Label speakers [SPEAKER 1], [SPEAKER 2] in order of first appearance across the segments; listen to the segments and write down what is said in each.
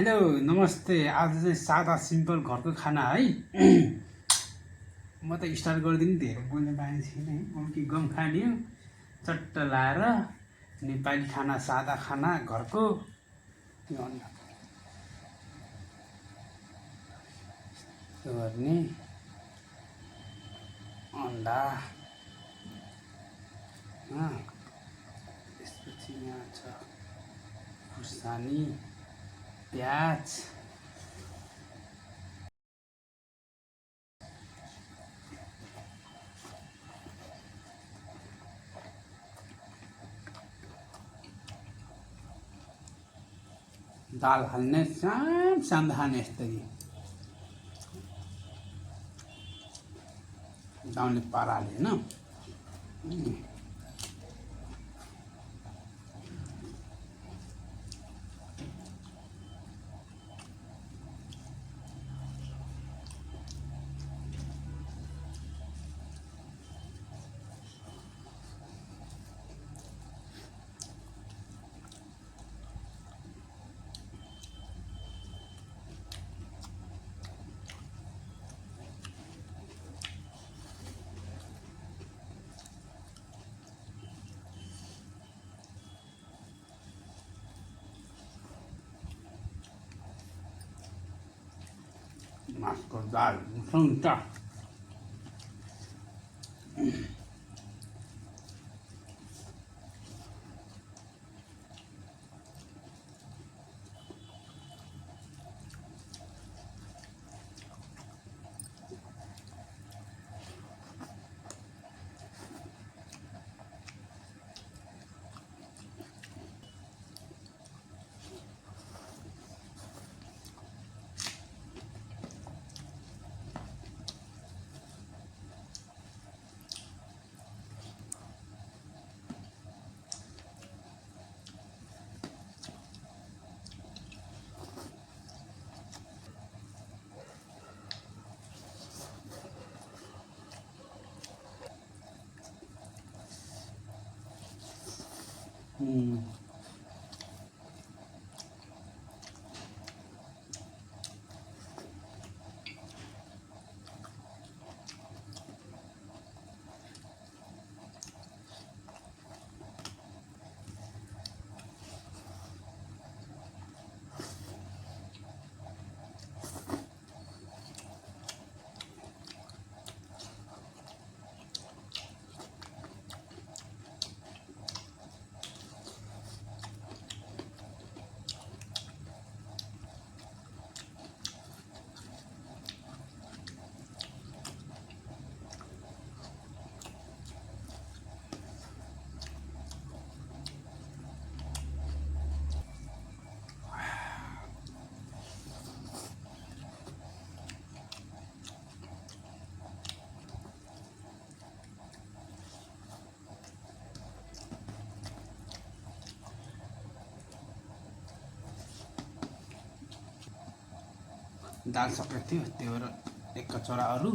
[SPEAKER 1] Hello नमस्ते। आज चाहिँ सादा सिम्पल घरको खाना है। म त स्टार्ट गरिदिनु धेरै बोल्ने बानी छैन है। अम्की गम खाने हो चट्ट लाएर नेपाली खाना सादा खाना घरको त्यो अन्डा त्यो गर्ने अन्डा त्यसपछि यहाँ छ खुर्सानी प्याज दाल हाल्ने सानो खाने यस्तरी गाउँले पाराले होइन। मासको दाल हुन्छ। दाल सबै थियो त्यो भएर एक कचौरा अरू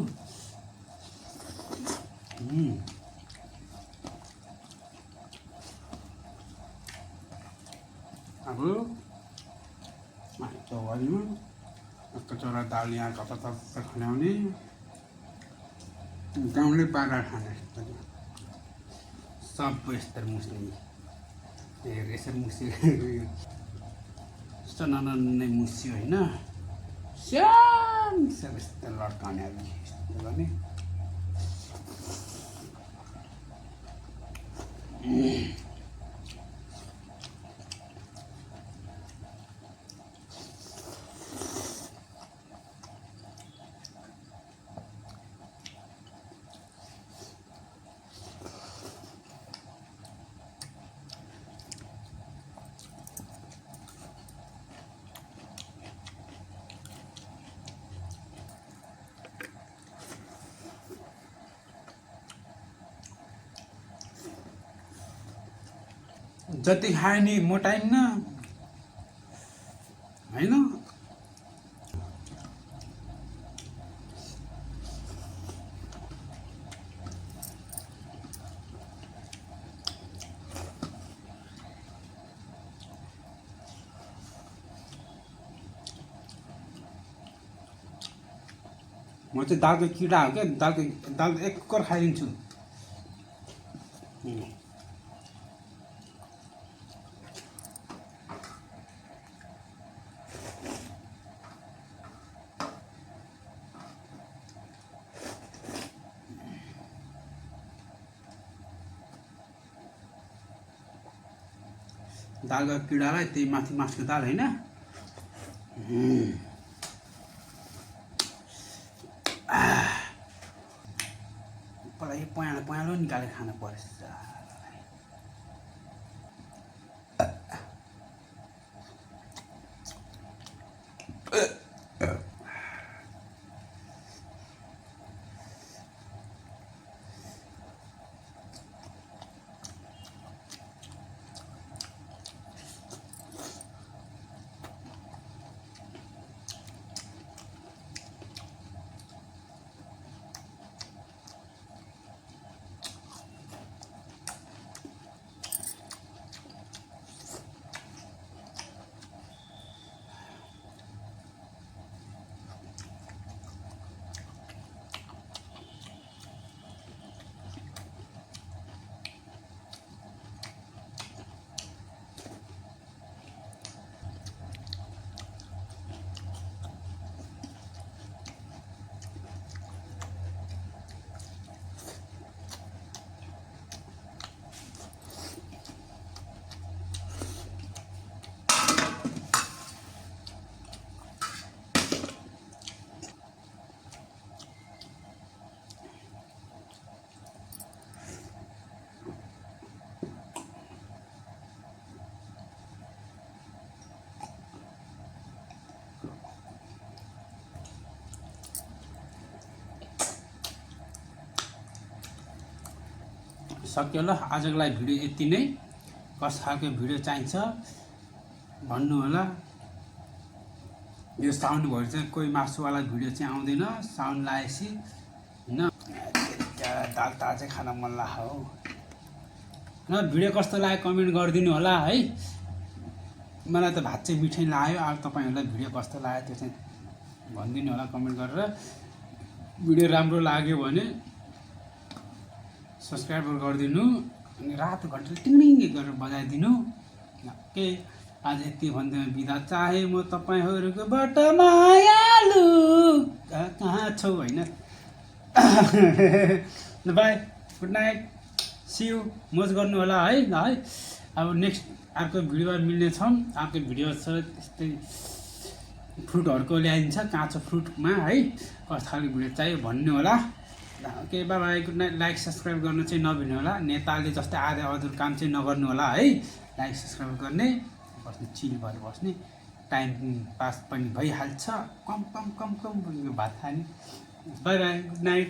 [SPEAKER 1] अब चौवालीमा एक कचौरा दाल यहाँ कता कता खन्याउने गाउँले पारा खाने सब यस्तरी मुस्ने यसरी मुस्यो यस्तो ननै मुस्यो होइन। सानो सानो यस्तो लड्काउने अब यस्तो गर्ने जति खायो नि मोटाइन्न होइन। म चाहिँ दालको किरा हो क्या दाल एक कर खाइदिन्छु। दालको किरालाई त्यही माथि मासको दाल होइन। पहिला यो पँयालो निकालेर खानु पर्छ। सक्यो ल आजको लागि भिडियो यति नै। कस्तो खालको भिडियो चाहिन्छ भन्नु होला। यो साउन्ड भएर चाहिँ कोही मासुवाला भिडियो चाहिँ आउँदैन साउन्ड लगाएपछि होइन। दाल ताजै खान मन लाग्यो हो। न भिडियो कस्तो लाग्यो कमेन्ट गरिदिनु होला है। मलाई त भात चाहिँ मिठै लाग्यो। अब तपाईँहरूलाई भिडियो कस्तो लाग्यो त्यो चाहिँ भनिदिनु होला कमेन्ट गरेर। भिडियो राम्रो लाग्यो भने सब्सक्राइब गरिदिनु अनि रातो घन्टा टिङ्गिङ गरेर बजाइदिनु। के आज यति भन्दै बिदा चाहे म तपाईँहरूकोबाट मायालु कहाँ छौ होइन। Bye good night see you. मोज गर्नु होला है ल है। अब नेक्स्ट अर्को भिडियोमा मिल्नेछौँ। अर्को भिडियो छ त्यस्तै फ्रुटहरूको ल्याइदिन्छ काँचो फ्रुटमा है। कस्तो खालको भिडियो चाहियो भन्नु होला। Okay by by good night. Like subscribe गर्न चाहिँ नबिर्नु होला। नेपालले जस्तै आधा अधुरो काम चाहिँ नगर्नु होला है। लाइक सब्सक्राइब गर्ने बस्ने चिल भएर बस्ने टाइम पास पनि भइहाल्छ। कम भात खाने। By by good night.